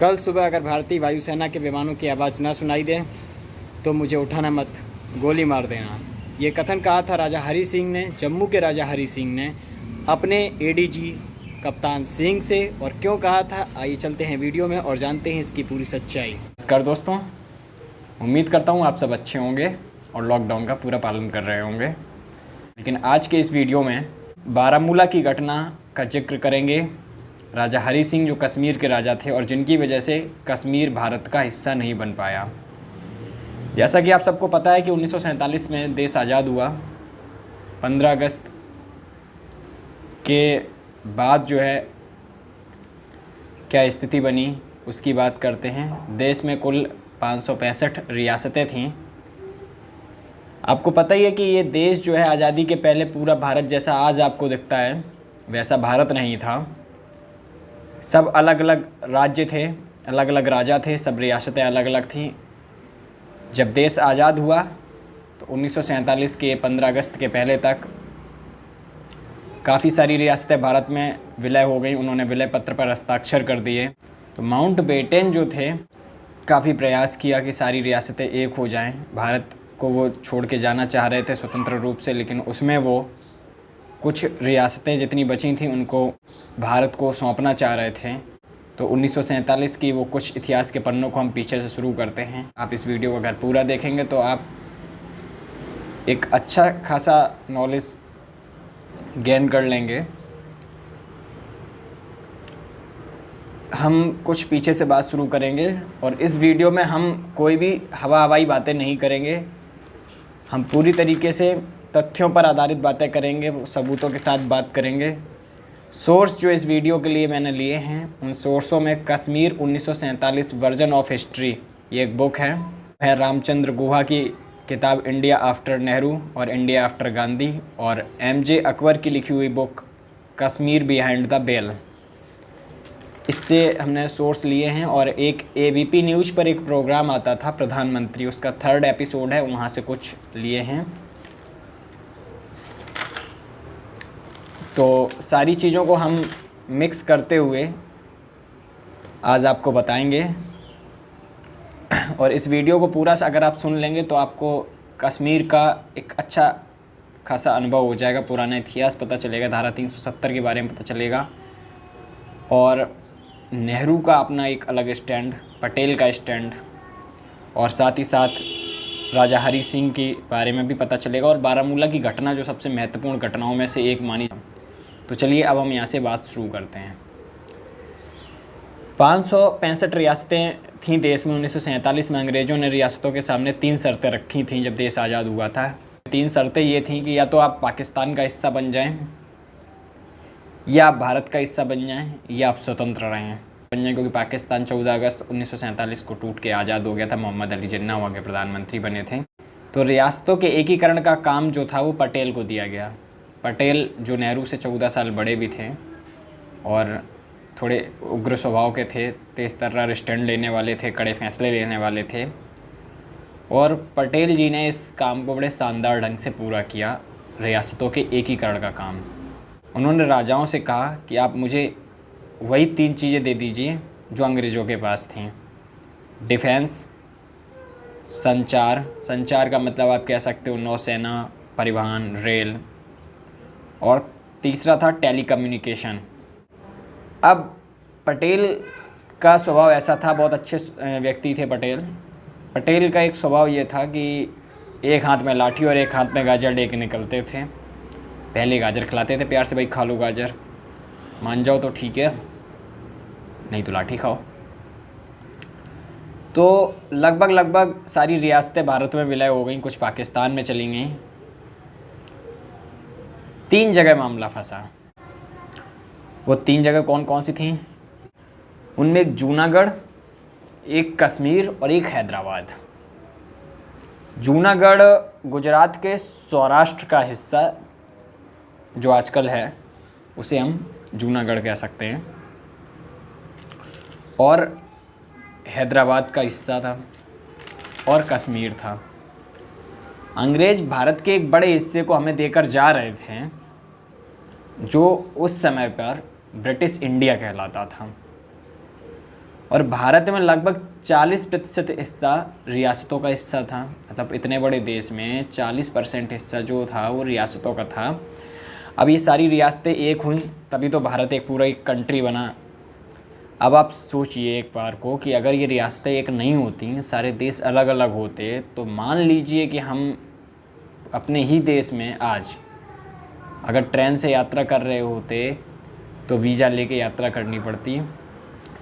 कल सुबह अगर भारतीय वायुसेना के विमानों की आवाज़ ना सुनाई दे तो मुझे उठाना मत, गोली मार देना। ये कथन कहा था राजा हरी सिंह ने, जम्मू के राजा हरी सिंह ने अपने एडीजी कप्तान सिंह से। और क्यों कहा था, आइए चलते हैं वीडियो में और जानते हैं इसकी पूरी सच्चाई। नमस्कार दोस्तों, उम्मीद करता हूँ आप सब अच्छे होंगे और लॉकडाउन का पूरा पालन कर रहे होंगे। लेकिन आज के इस वीडियो में बारामूला की घटना का जिक्र करेंगे। राजा हरी सिंह जो कश्मीर के राजा थे और जिनकी वजह से कश्मीर भारत का हिस्सा नहीं बन पाया। जैसा कि आप सबको पता है कि 1947 में देश आज़ाद हुआ। 15 अगस्त के बाद जो है क्या स्थिति बनी उसकी बात करते हैं। देश में कुल 565 रियासतें थीं। आपको पता ही है कि ये देश जो है आज़ादी के पहले पूरा भारत जैसा आज आपको दिखता है वैसा भारत नहीं था। सब अलग अलग राज्य थे, अलग अलग राजा थे, सब रियासतें अलग अलग थीं। जब देश आज़ाद हुआ तो 1947 के 15 अगस्त के पहले तक काफ़ी सारी रियासतें भारत में विलय हो गई। उन्होंने विलय पत्र पर हस्ताक्षर कर दिए। तो माउंटबेटन जो थे काफ़ी प्रयास किया कि सारी रियासतें एक हो जाएं। भारत को वो छोड़ के जाना चाह रहे थे स्वतंत्र रूप से, लेकिन उसमें वो कुछ रियासतें जितनी बची थीं उनको भारत को सौंपना चाह रहे थे। तो 1947 की वो कुछ इतिहास के पन्नों को हम पीछे से शुरू करते हैं। आप इस वीडियो को अगर पूरा देखेंगे तो आप एक अच्छा खासा नॉलेज गेन कर लेंगे। हम कुछ पीछे से बात शुरू करेंगे और इस वीडियो में हम कोई भी हवाई बातें नहीं करेंगे। हम पूरी तरीके से तथ्यों पर आधारित बातें करेंगे, सबूतों के साथ बात करेंगे। सोर्स जो इस वीडियो के लिए मैंने लिए हैं उन सोर्सों में कश्मीर 1947 वर्जन ऑफ हिस्ट्री, ये एक बुक है रामचंद्र गुहा की किताब इंडिया आफ्टर नेहरू और इंडिया आफ्टर गांधी, और एमजे अकबर की लिखी हुई book Kashmir behind the vale. इससे हमने सोर्स लिए हैं। और एक एबीपी न्यूज़ पर एक प्रोग्राम आता था प्रधानमंत्री, उसका 3rd एपिसोड है, वहाँ से कुछ लिए हैं। तो सारी चीज़ों को हम मिक्स करते हुए आज आपको बताएंगे। और इस वीडियो को पूरा अगर आप सुन लेंगे तो आपको कश्मीर का एक अच्छा खासा अनुभव हो जाएगा, पुराना इतिहास पता चलेगा, धारा 370 के बारे में पता चलेगा, और नेहरू का अपना एक अलग स्टैंड, पटेल का स्टैंड, और साथ ही साथ राजा हरी सिंह के बारे में भी पता चलेगा। और बारामूला की घटना जो सबसे महत्वपूर्ण घटनाओं में से एक मानी। तो चलिए अब हम यहाँ से बात शुरू करते हैं। 565 रियासतें थीं देश में 1947 में। अंग्रेज़ों ने रियासतों के सामने 3 शर्तें रखी थीं जब देश आज़ाद हुआ था। 3 शर्तें ये थीं कि या तो आप पाकिस्तान का हिस्सा बन जाएं, या आप भारत का हिस्सा बन जाएं, या आप स्वतंत्र रहें बन जाएं। क्योंकि पाकिस्तान 14 अगस्त 1947 को टूट के आज़ाद हो गया था। मोहम्मद अली जिन्ना वहाँ के प्रधानमंत्री बने थे। तो रियासतों के एकीकरण का काम जो था वो पटेल को दिया गया। पटेल जो नेहरू से 14 साल बड़े भी थे और थोड़े उग्र स्वभाव के थे, तेज़ तर्रार स्टैंड लेने वाले थे, कड़े फैसले लेने वाले थे। और पटेल जी ने इस काम को बड़े शानदार ढंग से पूरा किया, रियासतों के एकीकरण का काम। उन्होंने राजाओं से कहा कि आप मुझे वही 3 चीज़ें दे दीजिए जो अंग्रेज़ों के पास थीं। डिफेंस, संचार का मतलब आप कह सकते हो नौसेना, परिवहन, रेल, और तीसरा था टेलीकम्युनिकेशन। अब पटेल का स्वभाव ऐसा था, बहुत अच्छे व्यक्ति थे पटेल का एक स्वभाव ये था कि एक हाथ में लाठी और एक हाथ में गाजर लेके निकलते थे। पहले गाजर खिलाते थे प्यार से, भाई खा लो गाजर, मान जाओ तो ठीक है, नहीं तो लाठी खाओ। तो लगभग सारी रियासतें भारत में विलय हो गई, कुछ पाकिस्तान में चली गई। 3 जगह मामला फंसा। वो 3 जगह कौन कौन सी थीं? उनमें एक जूनागढ़, एक कश्मीर और एक हैदराबाद। जूनागढ़ गुजरात के सौराष्ट्र का हिस्सा जो आजकल है उसे हम जूनागढ़ कह सकते हैं, और हैदराबाद का हिस्सा था, और कश्मीर था। अंग्रेज़ भारत के एक बड़े हिस्से को हमें देकर जा रहे थे जो उस समय पर ब्रिटिश इंडिया कहलाता था। और भारत में लगभग 40% हिस्सा रियासतों का हिस्सा था। मतलब इतने बड़े देश में 40% हिस्सा जो था वो रियासतों का था। अब ये सारी रियासतें एक हुई तभी तो भारत एक पूरा एक कंट्री बना। अब आप सोचिए एक बार को कि अगर ये रियासतें एक नहीं होती, सारे देश अलग अलग होते, तो मान लीजिए कि हम अपने ही देश में आज अगर ट्रेन से यात्रा कर रहे होते तो वीज़ा लेके यात्रा करनी पड़ती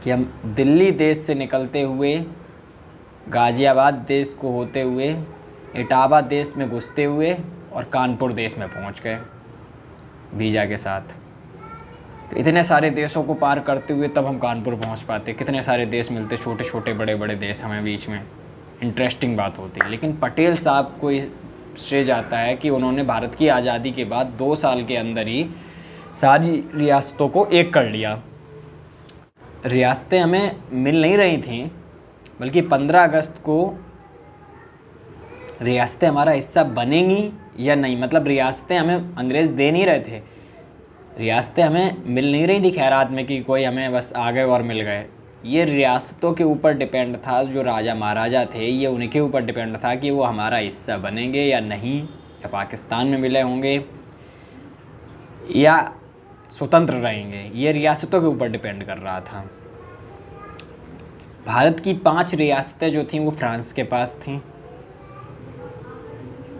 कि हम दिल्ली देश से निकलते हुए गाज़ियाबाद देश को होते हुए इटावा देश में घुसते हुए और कानपुर देश में पहुंच गए वीज़ा के साथ। तो इतने सारे देशों को पार करते हुए तब हम कानपुर पहुंच पाते। कितने सारे देश मिलते, छोटे छोटे बड़े बड़े देश हमें बीच में। इंटरेस्टिंग बात होती है। लेकिन पटेल साहब को श्रेय जाता है कि उन्होंने भारत की आज़ादी के बाद 2 साल के अंदर ही सारी रियासतों को एक कर लिया। रियासतें हमें मिल नहीं रही थीं, बल्कि 15 अगस्त को रियासतें हमारा हिस्सा बनेंगी या नहीं, मतलब रियासतें हमें अंग्रेज़ दे नहीं रहे थे, रियासतें हमें मिल नहीं रही थी खैरात में कि कोई हमें बस आ गए और मिल गए। ये रियासतों के ऊपर डिपेंड था, जो राजा महाराजा थे ये उनके ऊपर डिपेंड था कि वो हमारा हिस्सा बनेंगे या नहीं, या पाकिस्तान में मिले होंगे या स्वतंत्र रहेंगे। ये रियासतों के ऊपर डिपेंड कर रहा था। भारत की 5 रियासतें जो थीं वो फ्रांस के पास थीं।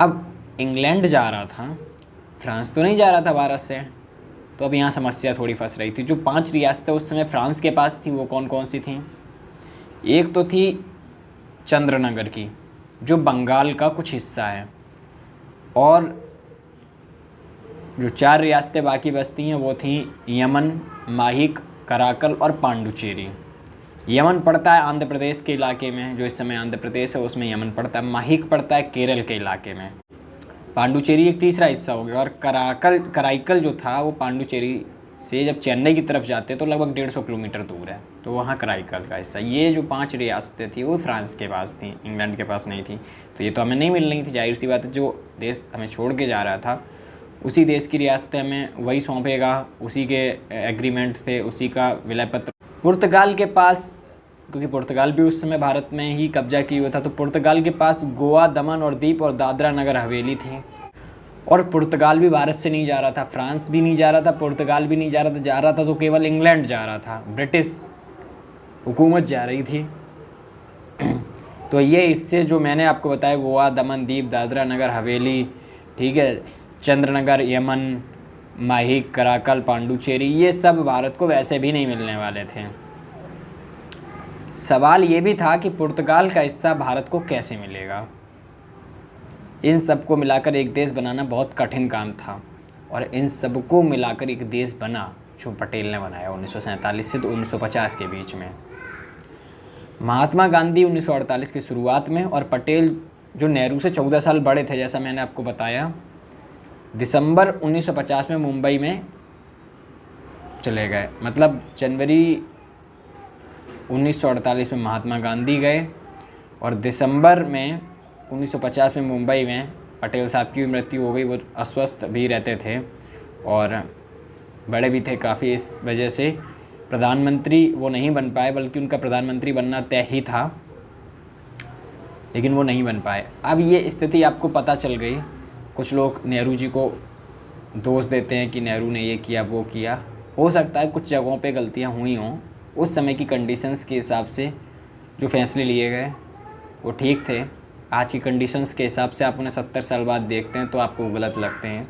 अब इंग्लैंड जा रहा था, फ्रांस तो नहीं जा रहा था भारत से, तो अब यहाँ समस्या थोड़ी फंस रही थी। जो 5 रियासतें उस समय फ्रांस के पास थी वो कौन कौन सी थीं? एक तो थी चंद्रनगर की, जो बंगाल का कुछ हिस्सा है, और जो 4 रियासतें बाकी बचती हैं वो थी यमन, माहिक, कराकल और पांडुचेरी। यमन पड़ता है आंध्र प्रदेश के इलाके में, जो इस समय आंध्र प्रदेश है उसमें यमन पड़ता है। माहिक पड़ता है केरल के इलाके में। पांडुचेरी एक तीसरा हिस्सा हो गया। और कराईकल जो था वो पांडुचेरी से जब चेन्नई की तरफ जाते तो लगभग 150 किलोमीटर दूर है, तो वहाँ कराईकल का हिस्सा। ये जो 5 रियासतें थी वो फ्रांस के पास थी, इंग्लैंड के पास नहीं थी। तो ये तो हमें नहीं मिल रही थी, जाहिर सी बात है। जो देश हमें छोड़ के जा रहा था उसी देश की रियासतें हमें वही सौंपेगा, उसी के एग्रीमेंट थे, उसी का विलय पत्र। पुर्तगाल के पास, क्योंकि पुर्तगाल भी उस समय भारत में ही कब्जा किया हुआ था, तो पुर्तगाल के पास गोवा, दमन और दीप और दादरा नगर हवेली थी। और पुर्तगाल भी भारत से नहीं जा रहा था, फ्रांस भी नहीं जा रहा था, पुर्तगाल भी नहीं जा रहा था तो केवल इंग्लैंड जा रहा था, ब्रिटिश हुकूमत जा रही थी। तो ये इससे जो मैंने आपको बताया, गोवा, दमन, दीप, दादरा नगर हवेली, ठीक है, चंद्रनगर, यमन, माहिक, कराकल, पांडुचेरी, ये सब भारत को वैसे भी नहीं मिलने वाले थे। सवाल ये भी था कि पुर्तगाल का हिस्सा भारत को कैसे मिलेगा। इन सबको मिलाकर एक देश बनाना बहुत कठिन काम था, और इन सबको मिलाकर एक देश बना जो पटेल ने बनाया 1947 से 1950 के बीच में। महात्मा गांधी 1948 की शुरुआत में, और पटेल जो नेहरू से 14 साल बड़े थे, जैसा मैंने आपको बताया, दिसंबर 1950 में मुंबई में चले गए। मतलब जनवरी 1948 में महात्मा गांधी गए और दिसंबर में 1950 में मुंबई में पटेल साहब की भी मृत्यु हो गई। वो अस्वस्थ भी रहते थे और बड़े भी थे काफ़ी, इस वजह से प्रधानमंत्री वो नहीं बन पाए, बल्कि उनका प्रधानमंत्री बनना तय ही था, लेकिन वो नहीं बन पाए। अब ये स्थिति आपको पता चल गई। कुछ लोग नेहरू जी को दोष देते हैं कि नेहरू ने ये किया वो किया। हो सकता है कुछ जगहों पे गलतियाँ हुई हों, उस समय की कंडीशंस के हिसाब से जो फैसले लिए गए वो ठीक थे। आज की कंडीशंस के हिसाब से आप उन्हें 70 साल बाद देखते हैं तो आपको गलत लगते हैं।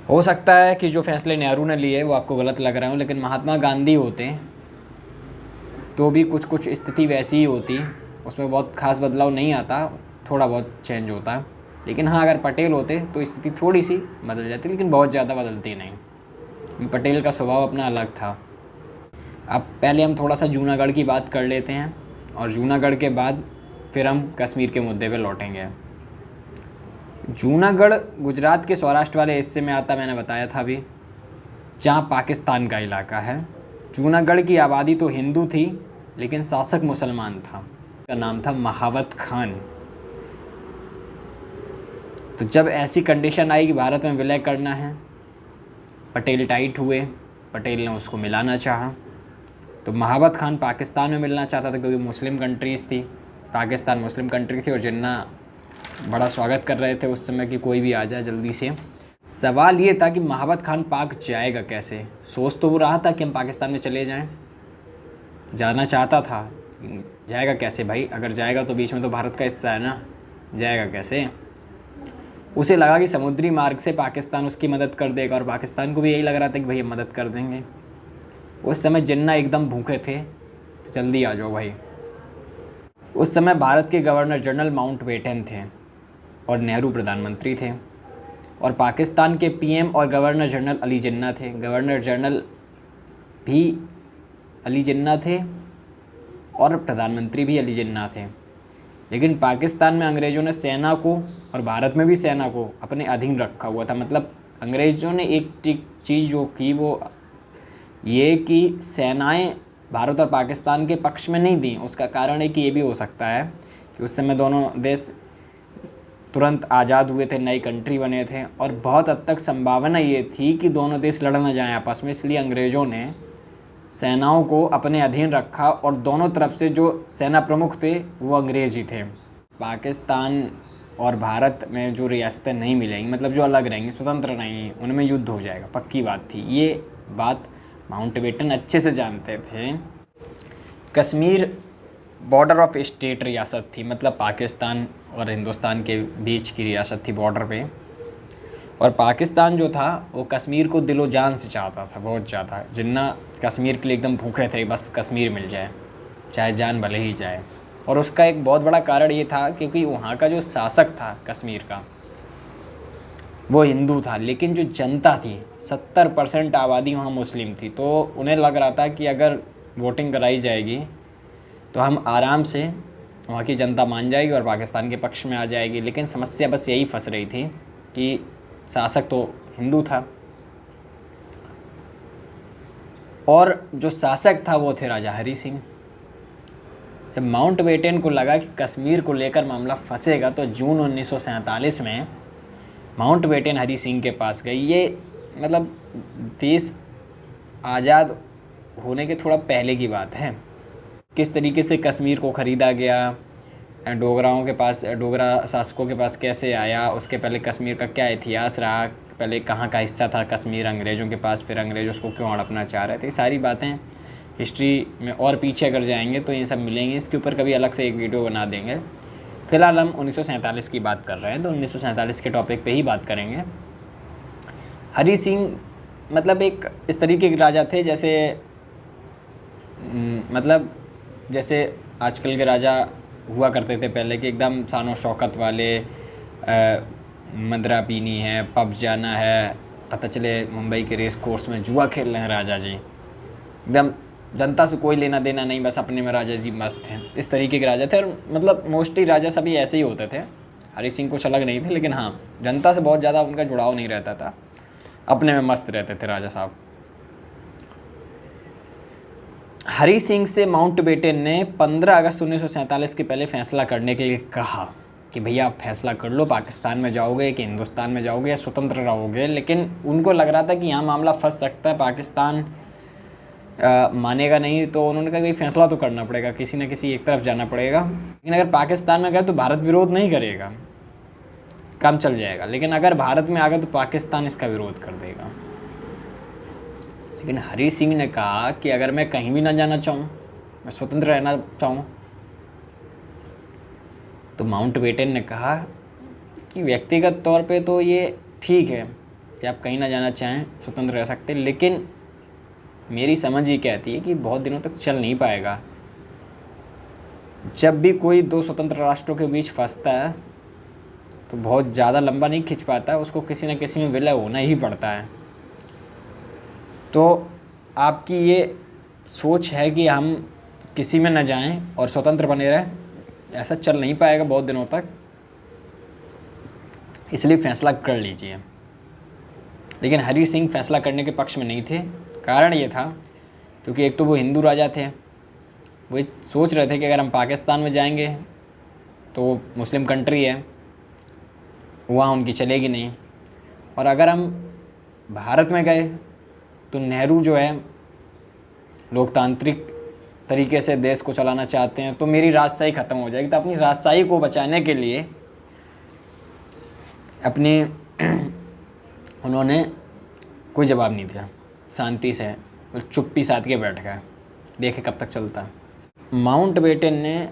हो सकता है कि जो फैसले नेहरू ने लिए वो आपको गलत लग रहे हो, लेकिन महात्मा गांधी होते तो भी कुछ कुछ स्थिति वैसी ही होती, उसमें बहुत खास बदलाव नहीं आता, थोड़ा बहुत चेंज होता है। लेकिन हाँ, अगर पटेल होते तो स्थिति थोड़ी सी बदल जाती, लेकिन बहुत ज़्यादा बदलती नहीं। पटेल का स्वभाव अपना अलग था। अब पहले हम थोड़ा सा जूनागढ़ की बात कर लेते हैं, और जूनागढ़ के बाद फिर हम कश्मीर के मुद्दे पे लौटेंगे। जूनागढ़ गुजरात के सौराष्ट्र वाले हिस्से में आता, मैंने बताया था अभी, जहाँ पाकिस्तान का इलाका है। जूनागढ़ की आबादी तो हिंदू थी, लेकिन शासक मुसलमान था। का नाम था महावत खान। तो जब ऐसी कंडीशन आई कि भारत में विलय करना है, पटेल टाइट हुए, पटेल ने उसको मिलाना चाहा, तो महाबत खान पाकिस्तान में मिलना चाहता था क्योंकि मुस्लिम कंट्रीज़ थी, पाकिस्तान मुस्लिम कंट्री थी और जिन्ना बड़ा स्वागत कर रहे थे उस समय कि कोई भी आ जाए जल्दी से। सवाल ये था कि महाबत खान पाक जाएगा कैसे। सोच तो वो रहा था कि हम पाकिस्तान में चले जाएं, जाना चाहता था, जाएगा कैसे भाई, अगर जाएगा तो बीच में तो भारत का हिस्सा है ना, जाएगा कैसे। उसे लगा कि समुद्री मार्ग से पाकिस्तान उसकी मदद कर देगा और पाकिस्तान को भी यही लग रहा था कि भाई हम मदद कर देंगे। उस समय जिन्ना एकदम भूखे थे, जल्दी आ जाओ भाई। उस समय भारत के गवर्नर जनरल माउंटबेटन थे और नेहरू प्रधानमंत्री थे और पाकिस्तान के पीएम और गवर्नर जनरल अली जिन्ना थे। गवर्नर जनरल भी अली जिन्ना थे और प्रधानमंत्री भी अली जिन्ना थे। लेकिन पाकिस्तान में अंग्रेज़ों ने सेना को और भारत में भी सेना को अपने अधीन रखा हुआ था। मतलब अंग्रेज़ों ने एक चीज़ जो की वो ये कि सेनाएं भारत और पाकिस्तान के पक्ष में नहीं दी। उसका कारण है कि ये भी हो सकता है कि उस समय दोनों देश तुरंत आज़ाद हुए थे, नई कंट्री बने थे और बहुत हद तक संभावना ये थी कि दोनों देश लड़ न जाएँ आपस में। इसलिए अंग्रेज़ों ने सेनाओं को अपने अधीन रखा और दोनों तरफ से जो सेना प्रमुख थे वो अंग्रेज़ ही थे। पाकिस्तान और भारत में जो रियासतें नहीं मिलेंगी, मतलब जो अलग रहेंगी, स्वतंत्र नहीं, उनमें युद्ध हो जाएगा, पक्की बात थी। ये बात माउंटबेटन अच्छे से जानते थे। कश्मीर बॉर्डर ऑफ स्टेट रियासत थी, मतलब पाकिस्तान और हिंदुस्तान के बीच की रियासत थी बॉर्डर पे। और पाकिस्तान जो था वो कश्मीर को दिलो जान से चाहता था, बहुत ज़्यादा। जिन्ना कश्मीर के लिए एकदम भूखे थे, बस कश्मीर मिल जाए, चाहे जान भले ही जाए। और उसका एक बहुत बड़ा कारण ये था क्योंकि वहाँ का जो शासक था कश्मीर का वो हिंदू था, लेकिन जो जनता थी 70% आबादी वहाँ मुस्लिम थी। तो उन्हें लग रहा था कि अगर वोटिंग कराई जाएगी तो हम आराम से वहाँ की जनता मान जाएगी और पाकिस्तान के पक्ष में आ जाएगी। लेकिन समस्या बस यही फंस रही थी कि शासक तो हिंदू था और जो शासक था वो थे राजा हरी सिंह। जब माउंटबेटन को लगा कि कश्मीर को लेकर मामला फंसेगा तो जून 1947 में माउंटबेटन हरी सिंह के पास गई। ये मतलब देश आज़ाद होने के थोड़ा पहले की बात है। किस तरीके से कश्मीर को ख़रीदा गया, डोगराओं के पास, डोगरा शासकों के पास कैसे आया, उसके पहले कश्मीर का क्या इतिहास रहा, पहले कहाँ का हिस्सा था कश्मीर अंग्रेज़ों के पास, फिर अंग्रेज़ उसको क्यों हड़पना चाह रहे थे। ये सारी बातें हिस्ट्री में और पीछे अगर जाएंगे तो ये सब मिलेंगे। इसके ऊपर कभी अलग से एक वीडियो बना देंगे। फ़िलहाल हम 1947 की बात कर रहे हैं तो 1947 के टॉपिक पे ही बात करेंगे। हरी सिंह मतलब एक इस तरीके के राजा थे जैसे मतलब जैसे आजकल के राजा हुआ करते थे पहले, कि एकदम शान शौकत वाले, मदरा पीनी है, पब जाना है, पता चले मुंबई के रेस कोर्स में जुआ खेल रहे हैं राजा जी, एकदम जनता से कोई लेना देना नहीं, बस अपने में राजा जी मस्त हैं। इस तरीके के राजा थे और मतलब मोस्टली राजा सभी ऐसे ही होते थे। हरी सिंह कुछ अलग नहीं थे, लेकिन हाँ जनता से बहुत ज़्यादा उनका जुड़ाव नहीं रहता था, अपने में मस्त रहते थे राजा साहब। हरी सिंह से माउंटबेटन ने 15 अगस्त 1947 के पहले फ़ैसला करने के लिए कहा कि भैया आप फैसला कर लो, पाकिस्तान में जाओगे कि हिंदुस्तान में जाओगे या स्वतंत्र रहोगे। लेकिन उनको लग रहा था कि यहाँ मामला फंस सकता है, पाकिस्तान मानेगा नहीं, तो उन्होंने कहा कि फैसला तो करना पड़ेगा, किसी न किसी एक तरफ जाना पड़ेगा। लेकिन अगर पाकिस्तान में गए तो भारत विरोध नहीं करेगा, काम चल जाएगा। लेकिन अगर भारत में आ गए तो पाकिस्तान इसका विरोध कर देगा। लेकिन हरी सिंह ने कहा कि अगर मैं कहीं भी ना जाना चाहूँ, मैं स्वतंत्र रहना चाहूँ, तो माउंटबेटन ने कहा कि व्यक्तिगत तौर पे तो ये ठीक है कि आप कहीं ना जाना चाहें, स्वतंत्र रह सकते, लेकिन मेरी समझ ये कहती है कि बहुत दिनों तक चल नहीं पाएगा। जब भी कोई दो स्वतंत्र राष्ट्रों के बीच फंसता है तो बहुत ज़्यादा लंबा नहीं खिंच पाता, उसको किसी न किसी में विलय होना ही पड़ता है। तो आपकी ये सोच है कि हम किसी में न जाएं और स्वतंत्र बने रहें, ऐसा चल नहीं पाएगा बहुत दिनों तक, इसलिए फैसला कर लीजिए। लेकिन हरी सिंह फैसला करने के पक्ष में नहीं थे। कारण ये था क्योंकि एक तो वो हिंदू राजा थे, वो सोच रहे थे कि अगर हम पाकिस्तान में जाएंगे तो मुस्लिम कंट्री है, वहाँ उनकी चलेगी नहीं, और अगर हम भारत में गए तो नेहरू जो है लोकतांत्रिक तरीके से देश को चलाना चाहते हैं तो मेरी राजशाही ख़त्म हो जाएगी। तो अपनी राजशाही को बचाने के लिए अपनी उन्होंने कोई जवाब नहीं दिया, शांति से चुप्पी साध के बैठ गए, देखे कब तक चलता। माउंटबेटन ने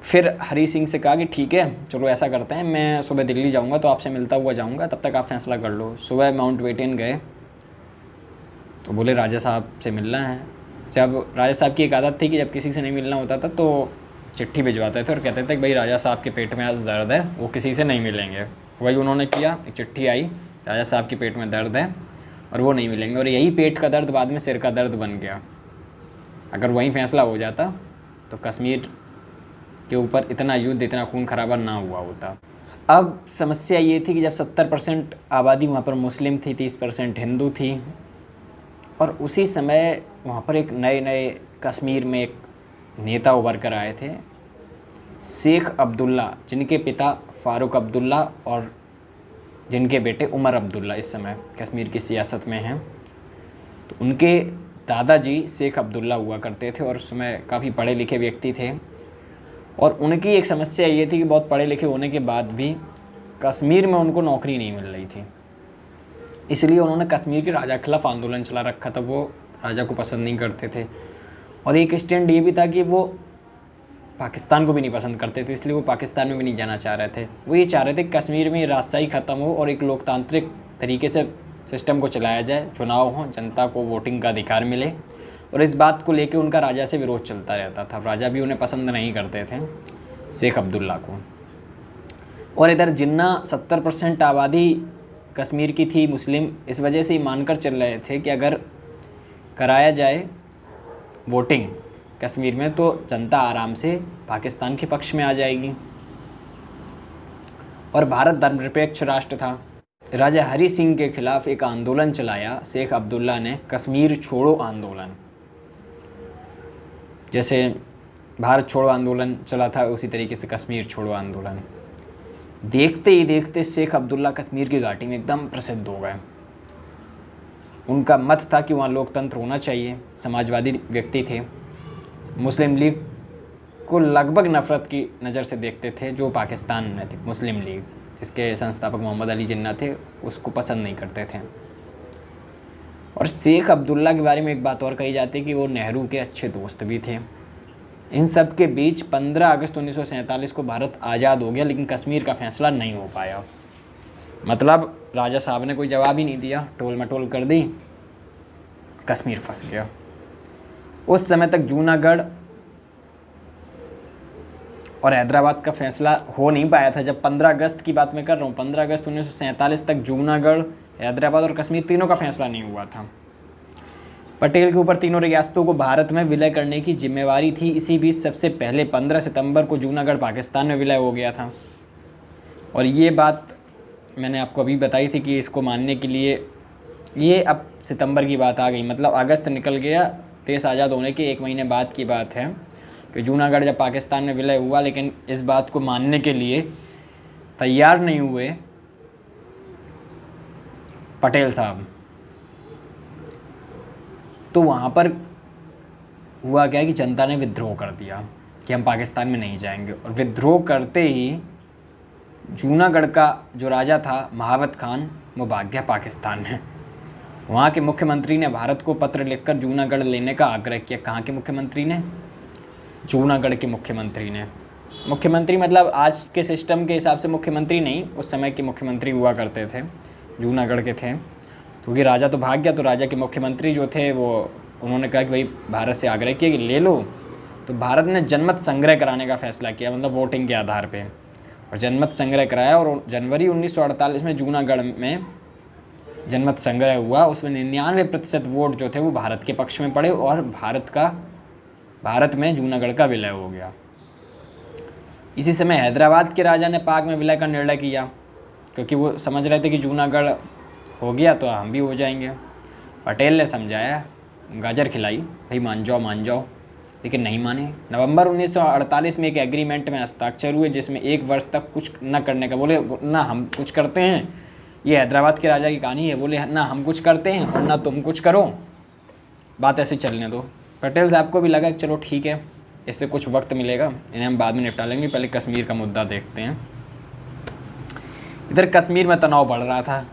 फिर हरी सिंह से कहा कि ठीक है चलो ऐसा करते हैं, मैं सुबह दिल्ली जाऊंगा तो आपसे मिलता हुआ जाऊंगा, तब तक आप फैसला कर लो। सुबह माउंटबेटन गए तो बोले राजा साहब से मिलना है। जब राजा साहब की एक आदत थी कि जब किसी से नहीं मिलना होता था तो चिट्ठी भिजवाते थे और कहते थे कि भाई राजा साहब के पेट में आज दर्द है, वो किसी से नहीं मिलेंगे। वही उन्होंने किया, एक चिट्ठी आई राजा साहब के पेट में दर्द है और वो नहीं मिलेंगे, और यही पेट का दर्द बाद में सिर का दर्द बन गया। अगर वहीं फैसला हो जाता तो कश्मीर के ऊपर इतना युद्ध, इतना खून खराबा ना हुआ होता। अब समस्या ये थी कि जब 70% आबादी वहाँ पर मुस्लिम थी, 30% हिंदू थी, और उसी समय वहाँ पर एक नए कश्मीर में एक नेता उभर कर आए थे, शेख अब्दुल्ला, जिनके पिता फ़ारूक अब्दुल्ला और जिनके बेटे उमर अब्दुल्ला इस समय कश्मीर की सियासत में हैं। तो उनके दादाजी शेख अब्दुल्ला हुआ करते थे और उस समय काफ़ी पढ़े लिखे व्यक्ति थे, और उनकी एक समस्या ये थी कि बहुत पढ़े लिखे होने के बाद भी कश्मीर में उनको नौकरी नहीं मिल रही थी। इसलिए उन्होंने कश्मीर के राजा के खिलाफ आंदोलन चला रखा था, वो राजा को पसंद नहीं करते थे। और एक स्टैंड ये भी था कि वो पाकिस्तान को भी नहीं पसंद करते थे, इसलिए वो पाकिस्तान में भी नहीं जाना चाह रहे थे। वो ये चाह रहे थे कि कश्मीर में राजशाही ख़त्म हो और एक लोकतांत्रिक तरीके से सिस्टम को चलाया जाए, चुनाव हो, जनता को वोटिंग का अधिकार मिले। और इस बात को लेके उनका राजा से विरोध चलता रहता था, राजा भी उन्हें पसंद नहीं करते थे, शेख अब्दुल्ला को। और इधर जिन्ना 70% आबादी कश्मीर की थी मुस्लिम, इस वजह से ही मानकर चल रहे थे कि अगर कराया जाए वोटिंग कश्मीर में तो जनता आराम से पाकिस्तान के पक्ष में आ जाएगी। और भारत धर्मनिरपेक्ष राष्ट्र था। राजा हरी सिंह के खिलाफ एक आंदोलन चलाया शेख अब्दुल्ला ने, कश्मीर छोड़ो आंदोलन। जैसे भारत छोड़ो आंदोलन चला था उसी तरीके से कश्मीर छोड़ो आंदोलन। देखते ही देखते शेख अब्दुल्ला कश्मीर की घाटी में एकदम प्रसिद्ध हो गए। उनका मत था कि वहाँ लोकतंत्र होना चाहिए, समाजवादी व्यक्ति थे, मुस्लिम लीग को लगभग नफ़रत की नज़र से देखते थे जो पाकिस्तान में थी। मुस्लिम लीग जिसके संस्थापक मोहम्मद अली जिन्ना थे उसको पसंद नहीं करते थे। और शेख अब्दुल्ला के बारे में एक बात और कही जाती है कि वो नेहरू के अच्छे दोस्त भी थे। इन सब के बीच 15 अगस्त 1947 को भारत आज़ाद हो गया, लेकिन कश्मीर का फैसला नहीं हो पाया। मतलब राजा साहब ने कोई जवाब ही नहीं दिया, टोल मटोल कर दी, कश्मीर फंस गया। उस समय तक जूनागढ़ और हैदराबाद का फैसला हो नहीं पाया था। जब 15 अगस्त की बात मैं कर रहा हूँ, 15 अगस्त 1947 तक जूनागढ़, हैदराबाद और कश्मीर तीनों का फैसला नहीं हुआ था। पटेल के ऊपर तीनों रियासतों को भारत में विलय करने की जिम्मेवारी थी। इसी बीच सबसे पहले 15 सितंबर को जूनागढ़ पाकिस्तान में विलय हो गया था। और ये बात मैंने आपको अभी बताई थी कि इसको मानने के लिए ये अब सितंबर की बात आ गई, मतलब अगस्त निकल गया, देश आज़ाद होने के 1 महीने बाद की बात है कि जूनागढ़ जब पाकिस्तान में विलय हुआ, लेकिन इस बात को मानने के लिए तैयार नहीं हुए पटेल साहब। तो वहाँ पर हुआ क्या कि जनता ने विद्रोह कर दिया कि हम पाकिस्तान में नहीं जाएंगे। और विद्रोह करते ही जूनागढ़ का जो राजा था महावत खान, वो भाग गया पाकिस्तान में। वहाँ के मुख्यमंत्री ने भारत को पत्र लिखकर जूनागढ़ लेने का आग्रह किया। कहाँ के मुख्यमंत्री ने? जूनागढ़ के मुख्यमंत्री ने। मुख्यमंत्री मतलब आज के सिस्टम के हिसाब से मुख्यमंत्री नहीं, उस समय के मुख्यमंत्री हुआ करते थे, जूनागढ़ के थे। क्योंकि राजा तो भाग गया, तो राजा के मुख्यमंत्री जो थे वो उन्होंने कहा कि भाई भारत से आग्रह किया कि ले लो। तो भारत ने जनमत संग्रह कराने का फैसला किया, मतलब वोटिंग के आधार पे, और जनमत संग्रह कराया। और जनवरी 1948 में जूनागढ़ में जनमत संग्रह हुआ। उसमें 99% वोट जो थे वो भारत के पक्ष में पड़े और भारत में जूनागढ़ का विलय हो गया। इसी समय हैदराबाद के राजा ने पाक में विलय का निर्णय किया, क्योंकि वो समझ रहे थे कि जूनागढ़ हो गया तो हम भी हो जाएंगे। पटेल ने समझाया, गाजर खिलाई, भाई मान जाओ, लेकिन नहीं माने। नवंबर 1948 में एक एग्रीमेंट में हस्ताक्षर हुए जिसमें 1 वर्ष तक कुछ न करने का, बोले ना हम कुछ करते हैं। ये हैदराबाद के राजा की कहानी है, बोले ना हम कुछ करते हैं और ना तुम कुछ करो, बात ऐसे चलने दो। पटेल साहब को भी लगा कि चलो ठीक है, इससे कुछ वक्त मिलेगा, इन्हें हम बाद में निपटा लेंगे, पहले कश्मीर का मुद्दा देखते हैं। इधर कश्मीर में तनाव बढ़ रहा था।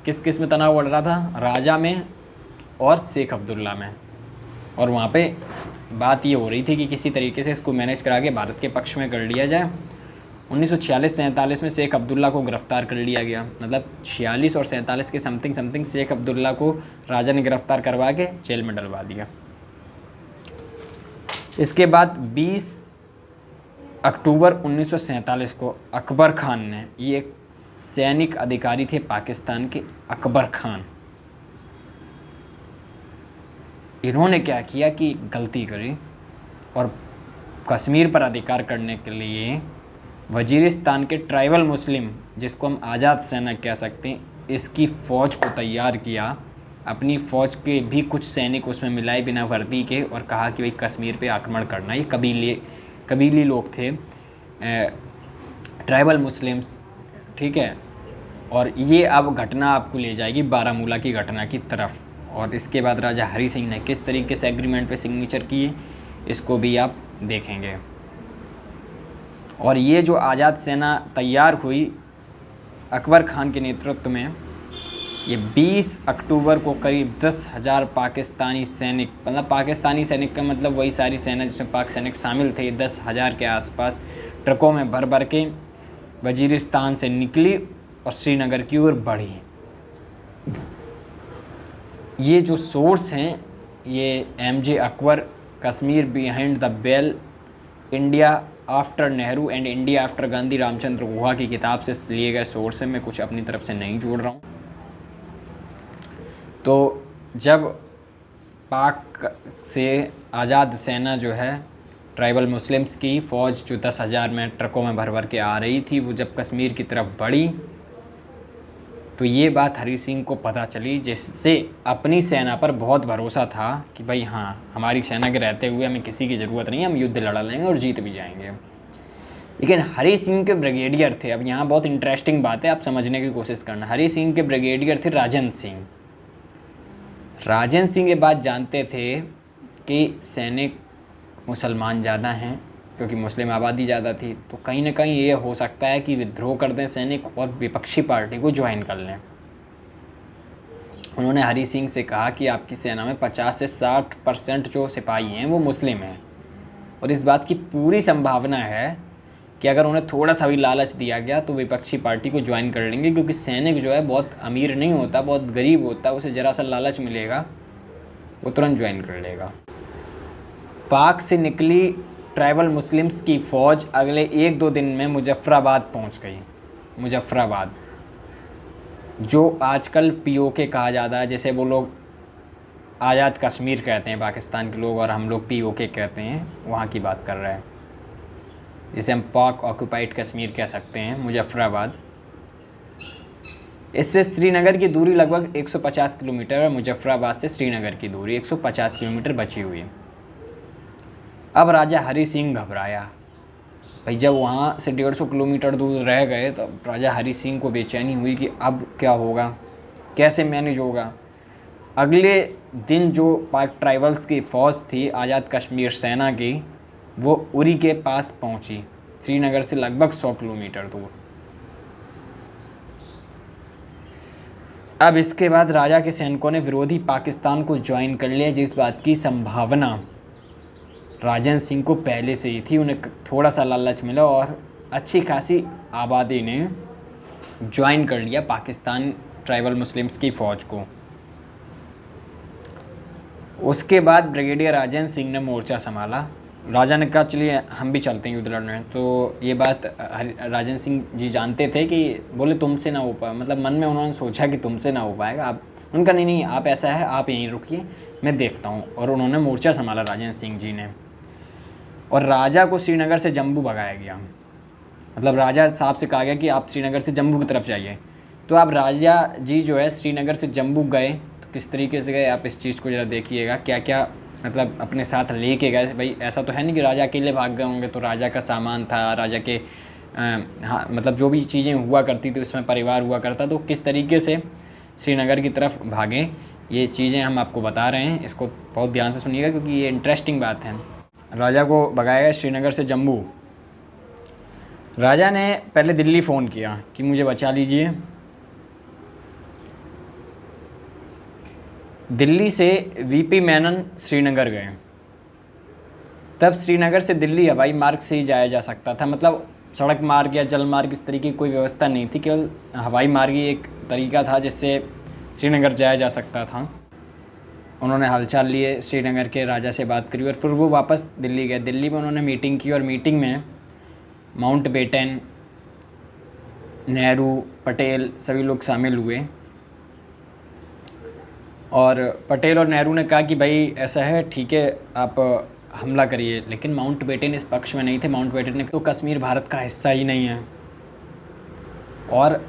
किस किस में तनाव बढ़ रहा था? राजा में और शेख अब्दुल्ला में। और वहाँ पे बात ये हो रही थी कि किसी तरीके से इसको मैनेज करा के भारत के पक्ष में कर लिया जाए। 1946-47 में शेख अब्दुल्ला को गिरफ़्तार कर लिया गया। मतलब 46 और 47 के समथिंग शेख अब्दुल्ला को राजा ने गिरफ़्तार करवा के जेल में डलवा दिया। इसके बाद 20 अक्टूबर 1947 को अकबर खान ने, ये एक सैनिक अधिकारी थे पाकिस्तान के, अकबर खान, इन्होंने क्या किया कि गलती करी और कश्मीर पर अधिकार करने के लिए वजीरिस्तान के ट्राइबल मुस्लिम, जिसको हम आज़ाद सेना कह सकते हैं, इसकी फ़ौज को तैयार किया। अपनी फ़ौज के भी कुछ सैनिक उसमें मिलाए बिना वर्दी के, और कहा कि भाई कश्मीर पे आक्रमण करना। ये कबीली लोग थे, ट्राइबल मुस्लिम्स, ठीक है। और ये अब घटना आपको ले जाएगी बारामूला की घटना की तरफ। और इसके बाद राजा हरी सिंह ने किस तरीके से एग्रीमेंट पे सिग्नेचर किए, इसको भी आप देखेंगे। और ये जो आज़ाद सेना तैयार हुई अकबर खान के नेतृत्व में, ये 20 अक्टूबर को करीब 10,000 पाकिस्तानी सैनिक, मतलब पाकिस्तानी सैनिक का मतलब वही सारी सेना जिसमें पाक सैनिक शामिल थे, 10,000 के आसपास ट्रकों में भर भर के वजीरिस्तान से निकली और श्रीनगर की ओर बढ़ी। ये जो सोर्स हैं, ये MJ Akbar, Kashmir behind the vale, India after Nehru and India after Gandhi, Ramachandra Guha की किताब से लिए गए सोर्स हैं। मैं कुछ अपनी तरफ से नहीं जोड़ रहा हूँ। तो जब पाक से आज़ाद सेना जो है, ट्राइबल मुस्लिम्स की फ़ौज जो 10,000 में ट्रकों में भर भर के आ रही थी, वो जब कश्मीर की तरफ बढ़ी तो ये बात हरी सिंह को पता चली, जिससे अपनी सेना पर बहुत भरोसा था कि भाई हाँ, हमारी सेना के रहते हुए हमें किसी की ज़रूरत नहीं है, हम युद्ध लड़ा लेंगे और जीत भी जाएंगे। लेकिन हरी सिंह के ब्रिगेडियर थे, अब यहाँ बहुत इंटरेस्टिंग बात है, आप समझने की कोशिश करना। हरी सिंह के ब्रिगेडियर थे राजेंद्र सिंह। राजेंद्र सिंह ये बात जानते थे कि सैनिक मुसलमान ज़्यादा हैं, क्योंकि मुस्लिम आबादी ज़्यादा थी, तो कहीं ना कहीं ये हो सकता है कि विद्रोह कर दें सैनिक और विपक्षी पार्टी को ज्वाइन कर लें। उन्होंने हरी सिंह से कहा कि आपकी सेना में 50 से 60% जो सिपाही हैं वो मुस्लिम हैं, और इस बात की पूरी संभावना है कि अगर उन्हें थोड़ा सा भी लालच दिया गया तो विपक्षी पार्टी को ज्वाइन कर लेंगे, क्योंकि सैनिक जो है बहुत अमीर नहीं होता, बहुत गरीब होता है, उसे ज़रा सा लालच मिलेगा वो तुरंत ज्वाइन कर लेगा। पाक से निकली ट्राइबल मुस्लिम्स की फ़ौज अगले 1-2 दिन में मुजफ्फराबाद पहुंच गई। मुजफ्फराबाद जो आजकल POK कहा जाता है, जैसे वो लोग आज़ाद कश्मीर कहते हैं पाकिस्तान के लोग और हम लोग POK कहते हैं, वहाँ की बात कर रहे हैं, जिसे हम पाक ऑक्यूपाइड कश्मीर कह सकते हैं, मुजफ्फराबाद। इससे श्रीनगर की दूरी लगभग 150 किलोमीटर है। मुजफ्फराबाद से श्रीनगर की दूरी 150 किलोमीटर बची हुई है। अब राजा हरी सिंह घबराया भाई, जब वहाँ से 150 किलोमीटर दूर रह गए तो राजा हरी सिंह को बेचैनी हुई कि अब क्या होगा, कैसे मैनेज होगा। अगले दिन जो पाक ट्राइबल्स की फ़ौज थी आज़ाद कश्मीर सेना की, वो उरी के पास पहुंची, श्रीनगर से लगभग 100 किलोमीटर दूर। अब इसके बाद राजा के सैनिकों ने विरोधी पाकिस्तान को ज्वाइन कर लिया, जिस बात की संभावना राजेंद्र सिंह को पहले से ही थी। उन्हें थोड़ा सा लालच मिला और अच्छी खासी आबादी ने ज्वाइन कर लिया पाकिस्तान ट्राइबल मुस्लिम्स की फ़ौज को। उसके बाद ब्रिगेडियर राजेंद्र सिंह ने मोर्चा संभाला। राजा ने कहा चलिए हम भी चलते हैं युद्ध लड़ने। तो ये बात राजेंद्र सिंह जी जानते थे कि बोले तुमसे ना हो पाए, मतलब मन में उन्होंने सोचा कि तुमसे ना हो पाएगा। आप उनका नहीं आप ऐसा है, आप यहीं रुकिए, मैं देखता हूँ। और उन्होंने मोर्चा संभाला राजेंद्र सिंह जी ने, और राजा को श्रीनगर से जम्मू भगाया गया। मतलब राजा साहब से कहा गया कि आप श्रीनगर से जम्मू की तरफ जाइए। तो आप राजा जी जो है श्रीनगर से जम्मू गए, तो किस तरीके से गए आप इस चीज़ को ज़रा देखिएगा, क्या क्या मतलब अपने साथ लेके गए। भाई ऐसा तो है नहीं कि राजा अकेले भाग गए होंगे, तो राजा का सामान था, राजा के हाँ मतलब जो भी चीज़ें हुआ करती थी उसमें परिवार हुआ करता, तो किस तरीके से श्रीनगर की तरफ भागे ये चीज़ें हम आपको बता रहे हैं, इसको बहुत ध्यान से सुनिएगा क्योंकि ये इंटरेस्टिंग बात है। राजा को भगाया गया श्रीनगर से जम्मू। राजा ने पहले दिल्ली फ़ोन किया कि मुझे बचा लीजिए। दिल्ली से वीपी मेनन श्रीनगर गए। तब श्रीनगर से दिल्ली हवाई मार्ग से ही जाया जा सकता था, मतलब सड़क मार्ग या जल मार्ग इस तरीके की कोई व्यवस्था नहीं थी, केवल हवाई मार्ग ही एक तरीका था जिससे श्रीनगर जाया जा सकता था। उन्होंने हालचाल लिए, श्रीनगर के राजा से बात करी और फिर वो वापस दिल्ली गए। दिल्ली में उन्होंने मीटिंग की और मीटिंग में माउंटबेटन, नेहरू, पटेल सभी लोग शामिल हुए। और पटेल और नेहरू ने कहा कि भाई ऐसा है, ठीक है, आप हमला करिए। लेकिन माउंटबेटन इस पक्ष में नहीं थे। माउंटबेटन ने तो कश्मीर भारत का हिस्सा ही नहीं है और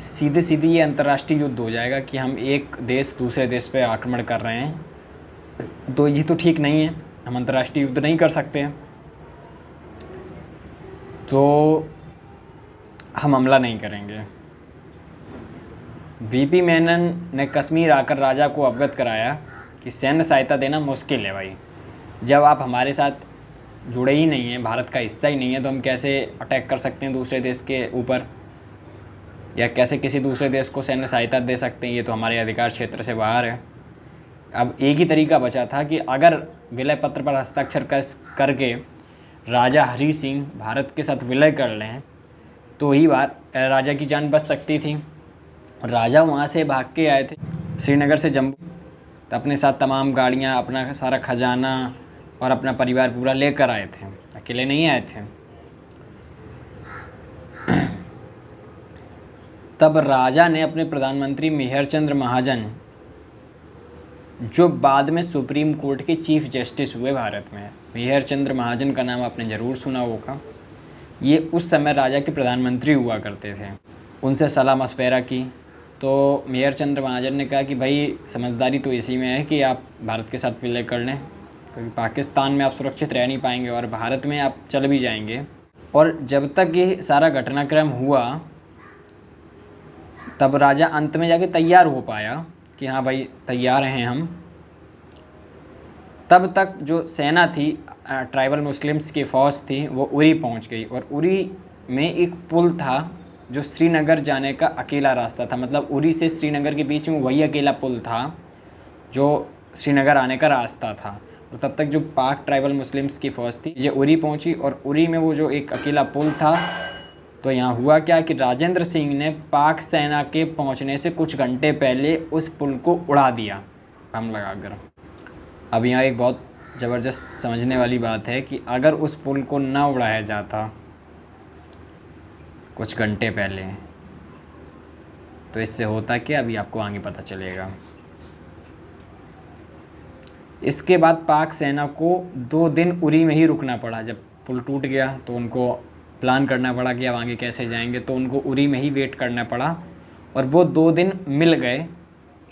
सीधे सीधे ये अंतर्राष्ट्रीय युद्ध हो जाएगा कि हम एक देश दूसरे देश पे आक्रमण कर रहे हैं, तो ये तो ठीक नहीं है, हम अंतर्राष्ट्रीय युद्ध नहीं कर सकते हैं, तो हम हमला नहीं करेंगे। वीपी मेनन ने कश्मीर आकर राजा को अवगत कराया कि सैन्य सहायता देना मुश्किल है भाई, जब आप हमारे साथ जुड़े ही नहीं हैं, भारत का हिस्सा ही नहीं है, तो हम कैसे अटैक कर सकते हैं दूसरे देश के ऊपर, या कैसे किसी दूसरे देश को सैन्य सहायता दे सकते हैं, ये तो हमारे अधिकार क्षेत्र से बाहर है। अब एक ही तरीका बचा था कि अगर विलय पत्र पर हस्ताक्षर करके राजा हरी सिंह भारत के साथ विलय कर लें तो ही बार राजा की जान बच सकती थी। राजा वहाँ से भाग के आए थे श्रीनगर से जम्मू, तो अपने साथ तमाम गाड़ियाँ, अपना सारा खजाना और अपना परिवार पूरा लेकर आए थे, अकेले नहीं आए थे। तब राजा ने अपने प्रधानमंत्री मेहरचंद्र महाजन, जो बाद में सुप्रीम कोर्ट के चीफ जस्टिस हुए भारत में, मेहरचंद्र महाजन का नाम आपने ज़रूर सुना होगा, ये उस समय राजा के प्रधानमंत्री हुआ करते थे, उनसे सलाह मशवरा की। तो मेहरचंद्र महाजन ने कहा कि भाई समझदारी तो इसी में है कि आप भारत के साथ विलय कर लें, क्योंकि पाकिस्तान में आप सुरक्षित रह नहीं पाएंगे और भारत में आप चल भी जाएंगे। और जब तक ये सारा घटनाक्रम हुआ तब राजा अंत में जाके तैयार हो पाया कि हाँ भाई तैयार हैं हम। तब तक जो सेना थी, ट्राइबल मुस्लिम्स की फ़ौज थी, वो उरी पहुंच गई और उरी में एक पुल था जो श्रीनगर जाने का अकेला रास्ता था, मतलब उरी से श्रीनगर के बीच में वही अकेला पुल था जो श्रीनगर आने का रास्ता था। और तब तक जो पाक ट्राइबल मुस्लिम्स की फ़ौज थी ये उरी पहुंची और उरी में वो जो एक अकेला पुल था, तो यहाँ हुआ क्या कि राजेंद्र सिंह ने पाक सेना के पहुँचने से कुछ घंटे पहले उस पुल को उड़ा दिया बम लगाकर। अब यहाँ एक बहुत ज़बरदस्त समझने वाली बात है कि अगर उस पुल को ना उड़ाया जाता कुछ घंटे पहले तो इससे होता क्या, अभी आपको आगे पता चलेगा। इसके बाद पाक सेना को 2 दिन उरी में ही रुकना पड़ा। जब पुल टूट गया तो उनको प्लान करना पड़ा कि अब आगे कैसे जाएंगे, तो उनको उरी में ही वेट करना पड़ा और वो 2 दिन मिल गए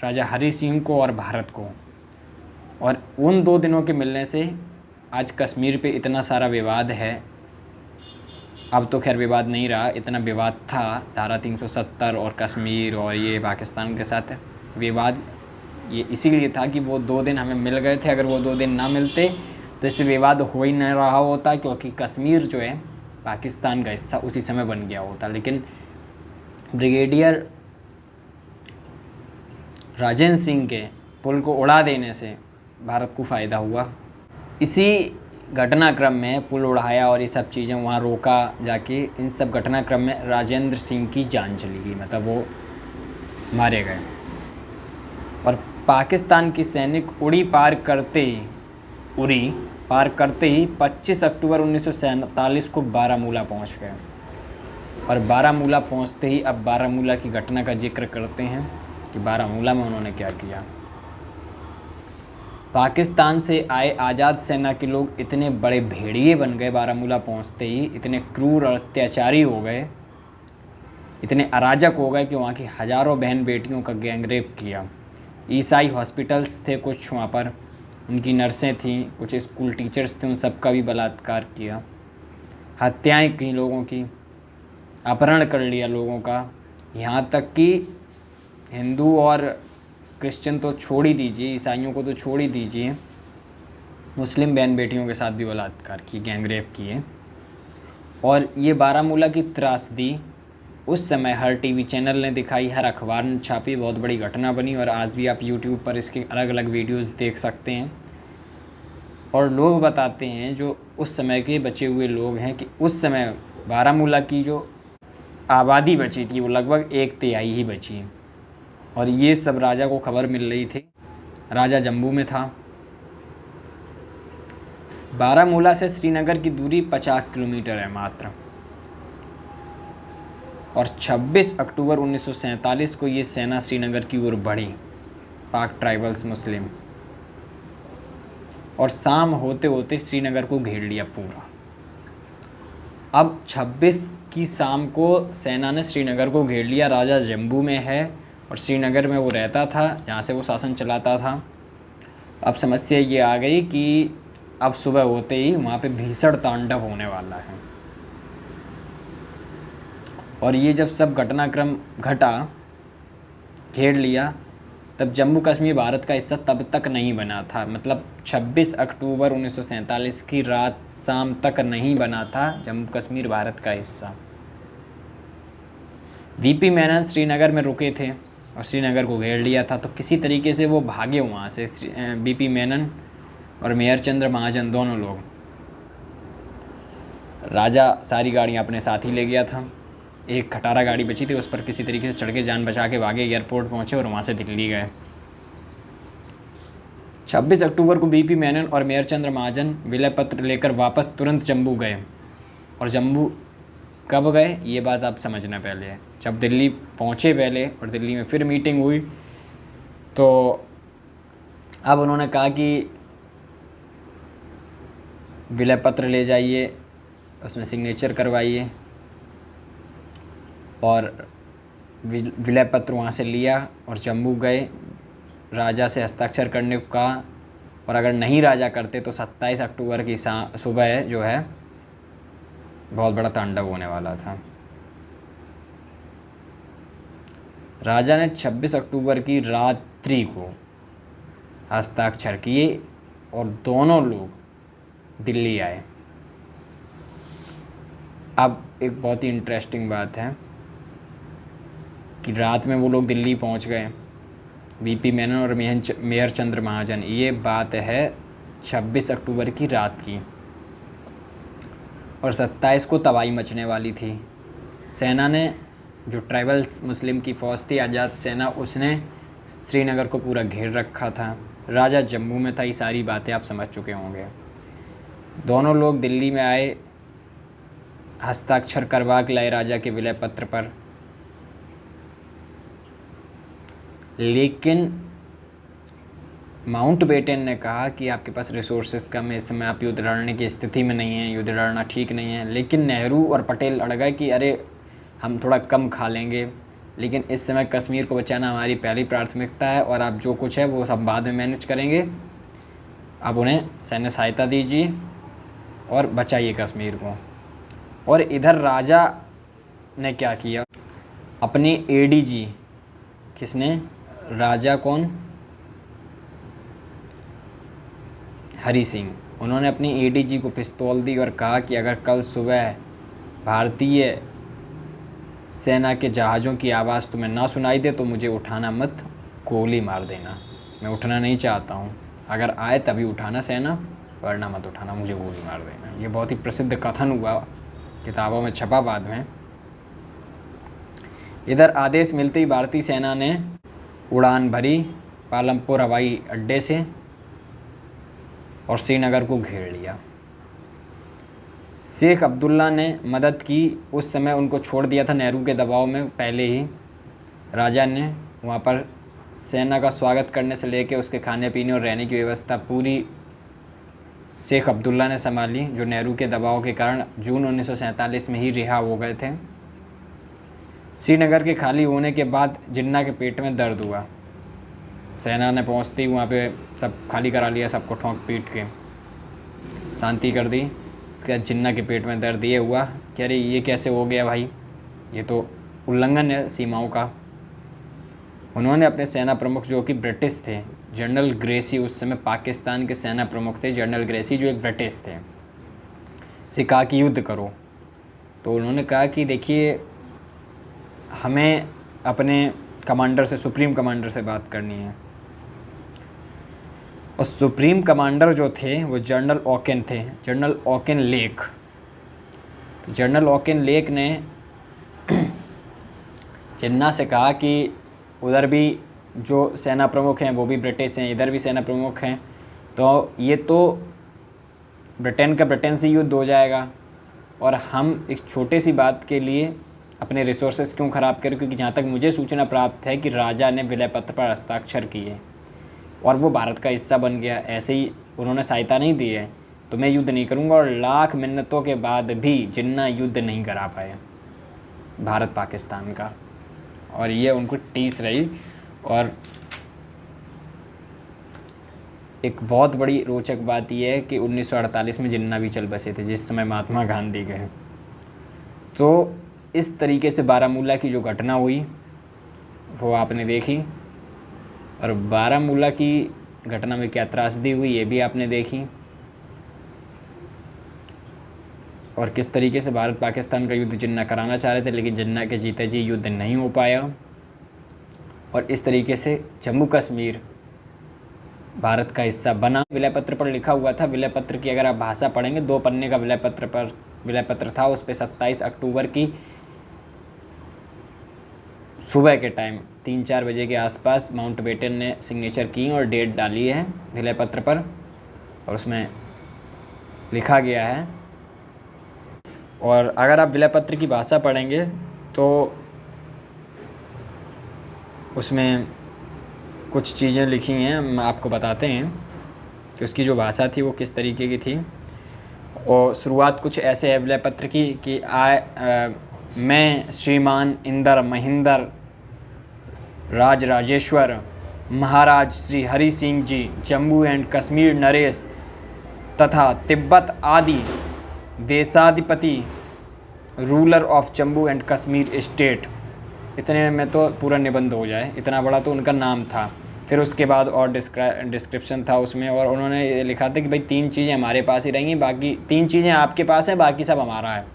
राजा हरी सिंह को और भारत को। और उन 2 दिनों के मिलने से आज कश्मीर पे इतना सारा विवाद है। अब तो खैर विवाद नहीं रहा, इतना विवाद था धारा 370 और कश्मीर और ये पाकिस्तान के साथ विवाद ये इसीलिए था कि वो 2 दिन हमें मिल गए थे। अगर वो 2 दिन ना मिलते तो इस पर विवाद हो ही नहीं रहा होता, क्योंकि कश्मीर जो है पाकिस्तान का हिस्सा उसी समय बन गया होता। लेकिन ब्रिगेडियर राजेंद्र सिंह के पुल को उड़ा देने से भारत को फ़ायदा हुआ। इसी घटनाक्रम में पुल उड़ाया और ये सब चीज़ें वहाँ रोका जाके, इन सब घटनाक्रम में राजेंद्र सिंह की जान चली गई, मतलब वो मारे गए। और पाकिस्तान की सैनिक उरी पार करते ही 25 अक्टूबर 1947 को बारामूला पहुँच गए। और बारामूला पहुँचते ही अब बारामूला की घटना का जिक्र करते हैं कि बारामूला में उन्होंने क्या किया। पाकिस्तान से आए आज़ाद सेना के लोग इतने बड़े भेड़िए बन गए, बारामूला पहुंचते ही इतने क्रूर और अत्याचारी हो गए, इतने अराजक हो गए कि वहाँ की हज़ारों बहन बेटियों का गैंगरेप किया। ईसाई हॉस्पिटल्स थे कुछ वहाँ पर, उनकी नर्सें थीं, कुछ स्कूल टीचर्स थे, उन सब का भी बलात्कार किया, हत्याएं की लोगों की, अपहरण कर लिया लोगों का। यहाँ तक कि हिंदू और क्रिश्चियन तो छोड़ ही दीजिए, ईसाइयों को तो छोड़ ही दीजिए, मुस्लिम बहन बेटियों के साथ भी बलात्कार किए, गैंगरेप किए। और ये बारामूला की त्रासदी उस समय हर टीवी चैनल ने दिखाई, हर अखबार ने छापी, बहुत बड़ी घटना बनी। और आज भी आप यूट्यूब पर इसके अलग अलग वीडियोस देख सकते हैं। और लोग बताते हैं, जो उस समय के बचे हुए लोग हैं, कि उस समय बारामूला की जो आबादी बची थी वो लगभग 1/3 ही बची। और ये सब राजा को खबर मिल रही थी। राजा जम्मू में था। बारामूला से श्रीनगर की दूरी 50 किलोमीटर है मात्र। और 26 अक्टूबर 1947 को ये सेना श्रीनगर की ओर बढ़ी, पाक ट्राइबल्स मुस्लिम, और शाम होते होते श्रीनगर को घेर लिया पूरा। अब 26 की शाम को सेना ने श्रीनगर को घेर लिया। राजा जम्मू में है और श्रीनगर में वो रहता था, जहाँ से वो शासन चलाता था। अब समस्या ये आ गई कि अब सुबह होते ही वहाँ पे भीषण तांडव होने वाला है। और ये जब सब घटनाक्रम घटा, घेर लिया, तब जम्मू कश्मीर भारत का हिस्सा तब तक नहीं बना था। मतलब 26 अक्टूबर 1947 की रात शाम तक नहीं बना था जम्मू कश्मीर भारत का हिस्सा। वीपी मेनन श्रीनगर में रुके थे और श्रीनगर को घेर लिया था। तो किसी तरीके से वो भागे वहाँ से, वीपी मेनन और मेयर चंद्र महाजन दोनों लोग। राजा सारी गाड़ियाँ अपने साथ ही ले गया था। एक खटारा गाड़ी बची थी, उस पर किसी तरीके से चढ़ के जान बचा के भागे, एयरपोर्ट पहुँचे और वहाँ से दिल्ली गए। 26 अक्टूबर को वीपी मेनन और मेयर चंद्र महाजन विलय पत्र लेकर वापस तुरंत जम्मू गए। और जम्मू कब गए ये बात आप समझना पहले है। जब दिल्ली पहुँचे पहले और दिल्ली में फिर मीटिंग हुई, तो अब उन्होंने कहा कि विलय पत्र ले जाइए, उसमें सिग्नेचर करवाइए। और विलय पत्र वहाँ से लिया और जम्मू गए, राजा से हस्ताक्षर करने को कहा। और अगर नहीं राजा करते तो 27 अक्टूबर की सुबह जो है बहुत बड़ा तांडव होने वाला था। राजा ने 26 अक्टूबर की रात्रि को हस्ताक्षर किए और दोनों लोग दिल्ली आए। अब एक बहुत ही इंटरेस्टिंग बात है कि रात में वो लोग दिल्ली पहुंच गए, वीपी मेनन और मेयर चंद्र महाजन। ये बात है 26 अक्टूबर की रात की। और 27 को तबाही मचने वाली थी। सेना ने, जो ट्राइबल्स मुस्लिम की फ़ौज थी, आज़ाद सेना, उसने श्रीनगर को पूरा घेर रखा था। राजा जम्मू में था। ये सारी बातें आप समझ चुके होंगे। दोनों लोग दिल्ली में आए, हस्ताक्षर करवा के लाए राजा के विलय पत्र पर। लेकिन माउंटबेटन ने कहा कि आपके पास रिसोर्सेज कम है, इस समय आप युद्ध लड़ने की स्थिति में नहीं हैं, युद्ध लड़ना ठीक नहीं है। लेकिन नेहरू और पटेल अड़ गए कि अरे हम थोड़ा कम खा लेंगे, लेकिन इस समय कश्मीर को बचाना हमारी पहली प्राथमिकता है और आप जो कुछ है वो सब बाद में मैनेज करेंगे। आप उन्हें सैन्य सहायता दीजिए और बचाइए कश्मीर को। और इधर राजा ने क्या किया, अपने एडीजी, किसने, राजा कौन, हरी सिंह, उन्होंने अपनी एडीजी को पिस्तौल दी और कहा कि अगर कल सुबह भारतीय सेना के जहाज़ों की आवाज़ तुम्हें ना सुनाई दे तो मुझे उठाना मत, गोली मार देना। मैं उठना नहीं चाहता हूँ, अगर आए तभी उठाना सेना, वरना मत उठाना, मुझे गोली मार देना। ये बहुत ही प्रसिद्ध कथन हुआ, किताबों में छपा बाद में। इधर आदेश मिलते ही भारतीय सेना ने उड़ान भरी पालमपुर हवाई अड्डे से और श्रीनगर को घेर लिया। शेख अब्दुल्ला ने मदद की। उस समय उनको छोड़ दिया था नेहरू के दबाव में पहले ही। राजा ने वहाँ पर सेना का स्वागत करने से लेकर उसके खाने पीने और रहने की व्यवस्था पूरी शेख अब्दुल्ला ने संभाली, जो नेहरू के दबाव के कारण जून 1947 में ही रिहा हो गए थे। श्रीनगर के खाली होने के बाद जिन्ना के पेट में दर्द हुआ। सेना ने पहुँचते ही वहाँ पे सब खाली करा लिया, सबको ठोंक पीट के शांति कर दी। इसके बाद जिन्ना के पेट में दर्द ये हुआ कि अरे ये कैसे हो गया भाई, ये तो उल्लंघन है सीमाओं का। उन्होंने अपने सेना प्रमुख जो कि ब्रिटिश थे, जनरल ग्रेसी, उस समय पाकिस्तान के सेना प्रमुख थे जनरल ग्रेसी जो एक ब्रिटिश थे, से कहा कि युद्ध करो। तो उन्होंने कहा कि देखिए हमें अपने कमांडर से, सुप्रीम कमांडर से बात करनी है। और सुप्रीम कमांडर जो थे वो जनरल ओकेन थे, जनरल ओकेन लेक। तो जनरल ओकेन लेक ने जिन्ना से कहा कि उधर भी जो सेना प्रमुख हैं वो भी ब्रिटिश हैं, इधर भी सेना प्रमुख हैं, तो ये तो ब्रिटेन का ब्रिटेन से युद्ध हो जाएगा और हम एक छोटे सी बात के लिए अपने रिसोर्सेज क्यों ख़राब करें। क्योंकि जहाँ तक मुझे सूचना प्राप्त है कि राजा ने विलय पत्र पर हस्ताक्षर किए और वो भारत का हिस्सा बन गया, ऐसे ही उन्होंने सहायता नहीं दी है तो मैं युद्ध नहीं करूँगा। और लाख मिन्नतों के बाद भी जिन्ना युद्ध नहीं करा पाए भारत पाकिस्तान का, और ये उनको टीस रही। और एक बहुत बड़ी रोचक बात यह है कि 1948 में जिन्ना भी चल बसे थे, जिस समय महात्मा गांधी गए। तो इस तरीके से बारामूला की जो घटना हुई वो आपने देखी, और बारामूला की घटना में क्या त्रासदी हुई ये भी आपने देखी, और किस तरीके से भारत पाकिस्तान का युद्ध जिन्ना कराना चाह रहे थे लेकिन जिन्ना के जीते जी युद्ध नहीं हो पाया। और इस तरीके से जम्मू कश्मीर भारत का हिस्सा बना। विलय पत्र पर लिखा हुआ था, विलय पत्र की अगर आप भाषा पढ़ेंगे 2 पन्ने का विलय पत्र था। उस पर 27 अक्टूबर की सुबह के टाइम 3-4 बजे के आसपास माउंटबेटन ने सिग्नेचर की और डेट डाली है विलय पत्र पर, और उसमें लिखा गया है। और अगर आप विलय पत्र की भाषा पढ़ेंगे तो उसमें कुछ चीज़ें लिखी हैं, हम आपको बताते हैं कि उसकी जो भाषा थी वो किस तरीके की थी। और शुरुआत कुछ ऐसे है विलय पत्र की कि मैं श्रीमान इंदर महिंदर राजराजेश्वर महाराज श्री हरि सिंह जी जम्मू एंड कश्मीर नरेश तथा तिब्बत आदि देशाधिपति ruler of Jammu and Kashmir state. इतने में तो पूरा निबंध हो जाए, इतना बड़ा तो उनका नाम था। फिर उसके बाद और डिस्क्रिप्शन था उसमें, और उन्होंने ये लिखा था कि भाई 3 चीज़ें हमारे पास ही रहेंगी, बाकी 3 चीज़ें आपके पास हैं, बाकी सब हमारा है।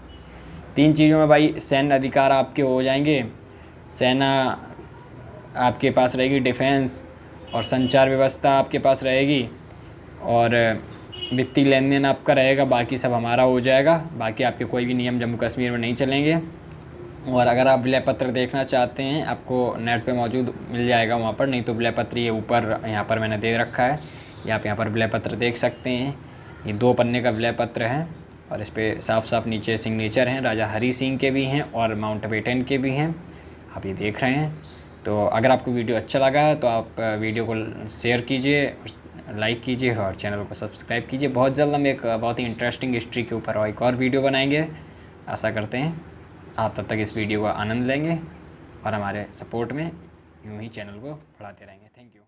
3 चीज़ों में भाई सैन्य अधिकार आपके हो जाएंगे, सेना आपके पास रहेगी, डिफेंस और संचार व्यवस्था आपके पास रहेगी, और वित्तीय लेन देन आपका रहेगा, बाकी सब हमारा हो जाएगा। बाकी आपके कोई भी नियम जम्मू कश्मीर में नहीं चलेंगे। और अगर आप विलय पत्र देखना चाहते हैं आपको नेट पे मौजूद मिल जाएगा वहाँ पर, नहीं तो विलय पत्र ये ऊपर यहाँ पर मैंने दे रखा है, ये आप यहाँ पर विलय पत्र देख सकते हैं। ये 2 पन्ने का विलय पत्र है और इस पर साफ साफ नीचे सिग्नेचर हैं, राजा हरी सिंह के भी हैं और माउंटबेटन के भी हैं, आप ये देख रहे हैं। तो अगर आपको वीडियो अच्छा लगा है तो आप वीडियो को शेयर कीजिए, लाइक कीजिए और चैनल को सब्सक्राइब कीजिए। बहुत जल्द हम एक बहुत ही इंटरेस्टिंग हिस्ट्री के ऊपर एक और वीडियो बनाएंगे, आशा करते हैं आप तब तक इस वीडियो का आनंद लेंगे और हमारे सपोर्ट में यूँ ही चैनल को बढ़ाते रहेंगे। Thank you.